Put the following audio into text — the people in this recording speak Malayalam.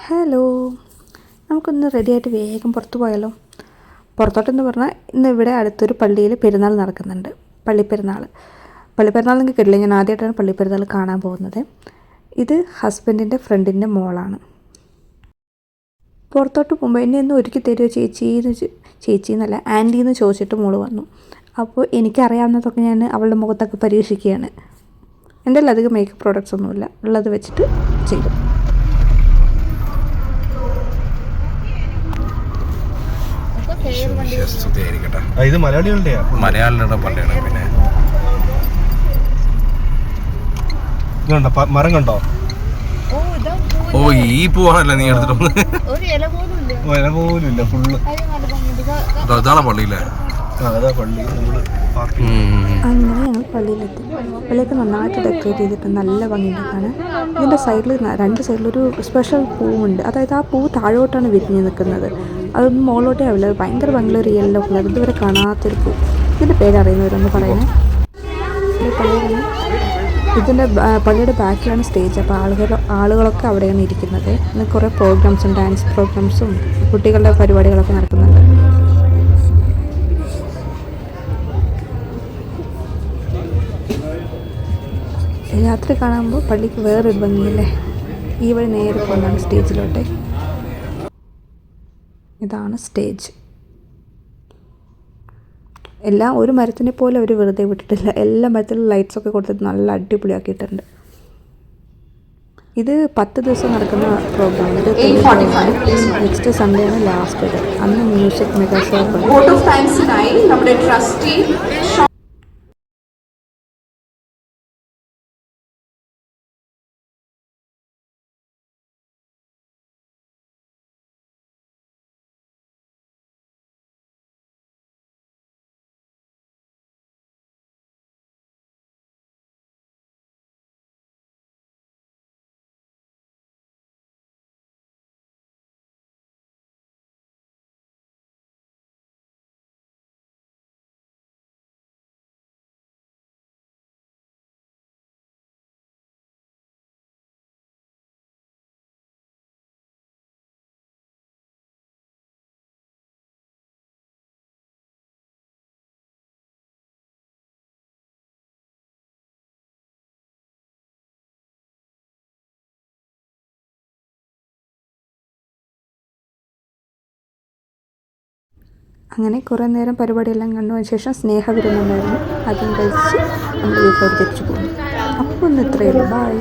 ഹലോ, നമുക്കൊന്ന് റെഡിയായിട്ട് വേഗം പുറത്ത് പോയാലോ? പുറത്തോട്ടെന്ന് പറഞ്ഞാൽ ഇന്ന് ഇവിടെ അടുത്തൊരു പള്ളിയിൽ പെരുന്നാൾ നടക്കുന്നുണ്ട്. പള്ളിപ്പെരുന്നാൾ നിങ്ങൾക്ക് കേട്ടില്ല, ഞാൻ ആദ്യമായിട്ടാണ് പള്ളിപ്പെരുന്നാൾ കാണാൻ പോകുന്നത്. ഇത് ഹസ്ബൻഡിൻ്റെ ഫ്രണ്ടിൻ്റെ മോളാണ്. പുറത്തോട്ട് പോകുമ്പോൾ എന്നെ ഒന്ന് ഒരുക്കി തരുമോ ചേച്ചി ആൻറ്റി എന്ന് ചോദിച്ചിട്ട് മോള് വന്നു. അപ്പോൾ എനിക്കറിയാവുന്നതൊക്കെ ഞാൻ അവളുടെ മുഖത്തൊക്കെ പരീക്ഷിക്കുകയാണ്. എൻ്റെ അധികം മേക്കപ്പ് പ്രോഡക്റ്റ്സ് ഒന്നുമില്ല, ഉള്ളത് വെച്ചിട്ട് ചെയ്തു. ഇത് മലയാളികളുടെ പള്ളിയാണ്. പിന്നെ ഇതുണ്ടോ മരം കണ്ടോ? ഓ, ഈ പൂവാണല്ലേ നീ എടുത്തിട്ട് ഇല പോലും ഇല്ല, ഫുള്ള് അതാണ് പള്ളിയില്ലേ? അതാ പള്ളി. അങ്ങനെ ഞങ്ങൾ പള്ളിയിലെത്തി. പള്ളിയൊക്കെ നന്നായിട്ട് ഡെക്കറേറ്റ് ചെയ്തിട്ട് നല്ല ഭംഗിയുണ്ട് കാണാൻ. ഇതിൻ്റെ സൈഡിൽ രണ്ട് സൈഡിലൊരു സ്പെഷ്യൽ പൂവുണ്ട്. അതായത് ആ പൂവ് താഴോട്ടാണ് വിരിഞ്ഞ് നിൽക്കുന്നത്, അതൊന്നും മുകളിലോട്ടേ ആവില്ല. ഭയങ്കര ഭംഗിയുള്ള യെല്ലോ കളർ, ഇതുവരെ കാണാത്തൊരു പൂ. ഇതിൻ്റെ പേരറിയുന്നവരൊന്ന് പറയണേ. ഇതിൻ്റെ പള്ളിയുടെ ബാക്കിലാണ് സ്റ്റേജ്. അപ്പോൾ ആളുകളൊക്കെ അവിടെയാണ് ഇരിക്കുന്നത്. പിന്നെ കുറേ പ്രോഗ്രാംസും ഡാൻസ് പ്രോഗ്രാംസും കുട്ടികളുടെ പരിപാടികളൊക്കെ നടക്കുന്നുണ്ട്. രാത്രി കാണുമ്പോൾ പള്ളിക്ക് വേറൊരു ഭംഗിയല്ലേ. ഈ വഴി നേരെ പോകുന്നതാണ് സ്റ്റേജിലോട്ട്. ഇതാണ് സ്റ്റേജ്. എല്ലാം ഒരു മരത്തിനെ പോലെ അവർ വെറുതെ വിട്ടിട്ടില്ല, എല്ലാ മരത്തിലും ലൈറ്റ്സൊക്കെ കൊടുത്തിട്ട് നല്ല അടിപൊളിയാക്കിയിട്ടുണ്ട്. ഇത് 10 ദിവസം നടക്കുന്ന പ്രോഗ്രാം. ഇത് നെക്സ്റ്റ് സൺഡേ ആണ് ലാസ്റ്റ്. അന്ന് മ്യൂസിക് മെഗാ ഷോ. അങ്ങനെ കുറേ നേരം പരിപാടിയെല്ലാം കണ്ടതിന് ശേഷം സ്നേഹവിരുന്നുണ്ടായിരുന്നു. അതും കഴിച്ച് നമ്മൾ വീട്ടിലോട്ട് തിരിച്ചു പോകുന്നു. അപ്പോൾ ഒന്ന് ഇത്രയേ ഉള്ളൂ. ബൈ.